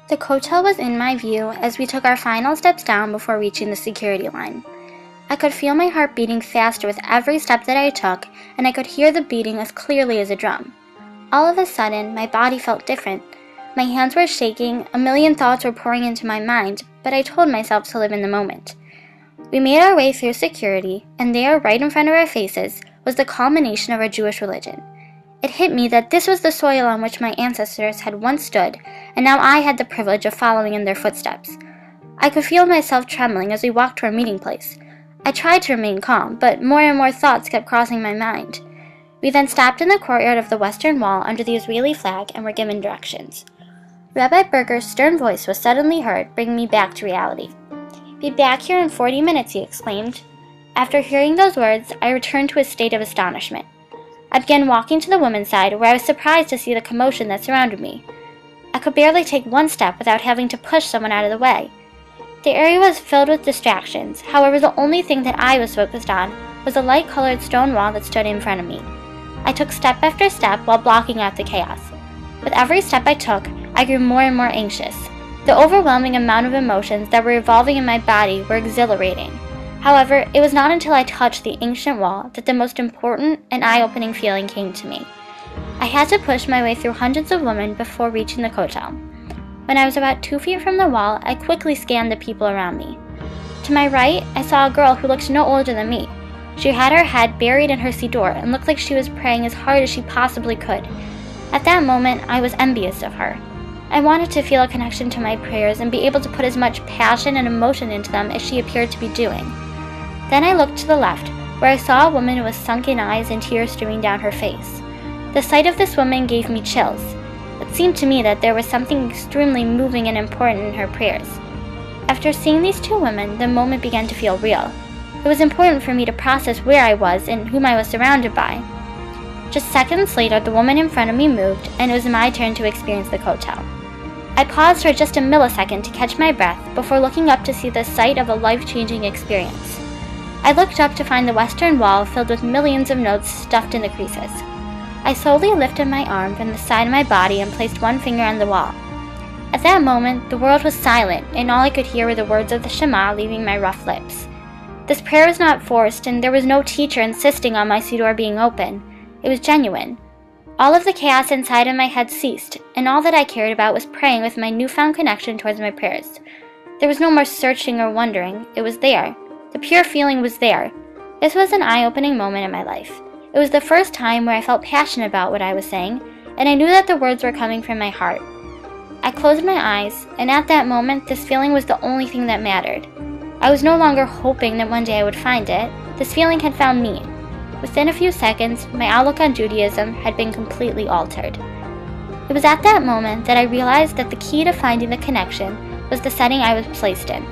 The kotel was in my view as we took our final steps down before reaching the security line. I could feel my heart beating faster with every step that I took, and I could hear the beating as clearly as a drum. All of a sudden, my body felt different. My hands were shaking, a million thoughts were pouring into my mind, but I told myself to live in the moment. We made our way through security, and there, right in front of our faces, was the culmination of our Jewish religion. It hit me that this was the soil on which my ancestors had once stood, and now I had the privilege of following in their footsteps. I could feel myself trembling as we walked to our meeting place. I tried to remain calm, but more and more thoughts kept crossing my mind. We then stopped in the courtyard of the Western Wall under the Israeli flag and were given directions. Rabbi Berger's stern voice was suddenly heard, bringing me back to reality. "Be back here in 40 minutes, he exclaimed. After hearing those words, I returned to a state of astonishment. I began walking to the women's side, where I was surprised to see the commotion that surrounded me. I could barely take one step without having to push someone out of the way. The area was filled with distractions, however the only thing that I was focused on was a light-colored stone wall that stood in front of me. I took step after step while blocking out the chaos. With every step I took, I grew more and more anxious. The overwhelming amount of emotions that were revolving in my body were exhilarating. However, it was not until I touched the ancient wall that the most important and eye-opening feeling came to me. I had to push my way through hundreds of women before reaching the kotel. When I was about 2 feet from the wall, I quickly scanned the people around me. To my right, I saw a girl who looked no older than me. She had her head buried in her siddur and looked like she was praying as hard as she possibly could. At that moment, I was envious of her. I wanted to feel a connection to my prayers and be able to put as much passion and emotion into them as she appeared to be doing. Then I looked to the left, where I saw a woman with sunken eyes and tears streaming down her face. The sight of this woman gave me chills. It seemed to me that there was something extremely moving and important in her prayers. After seeing these two women, the moment began to feel real. It was important for me to process where I was and whom I was surrounded by. Just seconds later, the woman in front of me moved, and it was my turn to experience the kotel. I paused for just a millisecond to catch my breath before looking up to see the sight of a life-changing experience. I looked up to find the Western Wall filled with millions of notes stuffed in the creases. I slowly lifted my arm from the side of my body and placed one finger on the wall. At that moment, the world was silent, and all I could hear were the words of the Shema leaving my rough lips. This prayer was not forced, and there was no teacher insisting on my siddur being open. It was genuine. All of the chaos inside of my head ceased, and all that I cared about was praying with my newfound connection towards my prayers. There was no more searching or wondering. It was there. The pure feeling was there. This was an eye-opening moment in my life. It was the first time where I felt passionate about what I was saying, and I knew that the words were coming from my heart. I closed my eyes, and at that moment, this feeling was the only thing that mattered. I was no longer hoping that one day I would find it. This feeling had found me. Within a few seconds, my outlook on Judaism had been completely altered. It was at that moment that I realized that the key to finding the connection was the setting I was placed in.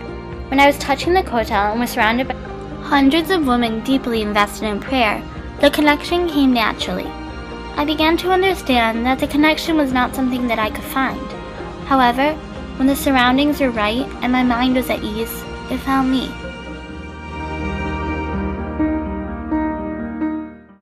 When I was touching the kotel and was surrounded by hundreds of women deeply invested in prayer, the connection came naturally. I began to understand that the connection was not something that I could find. However, when the surroundings were right and my mind was at ease, it found me.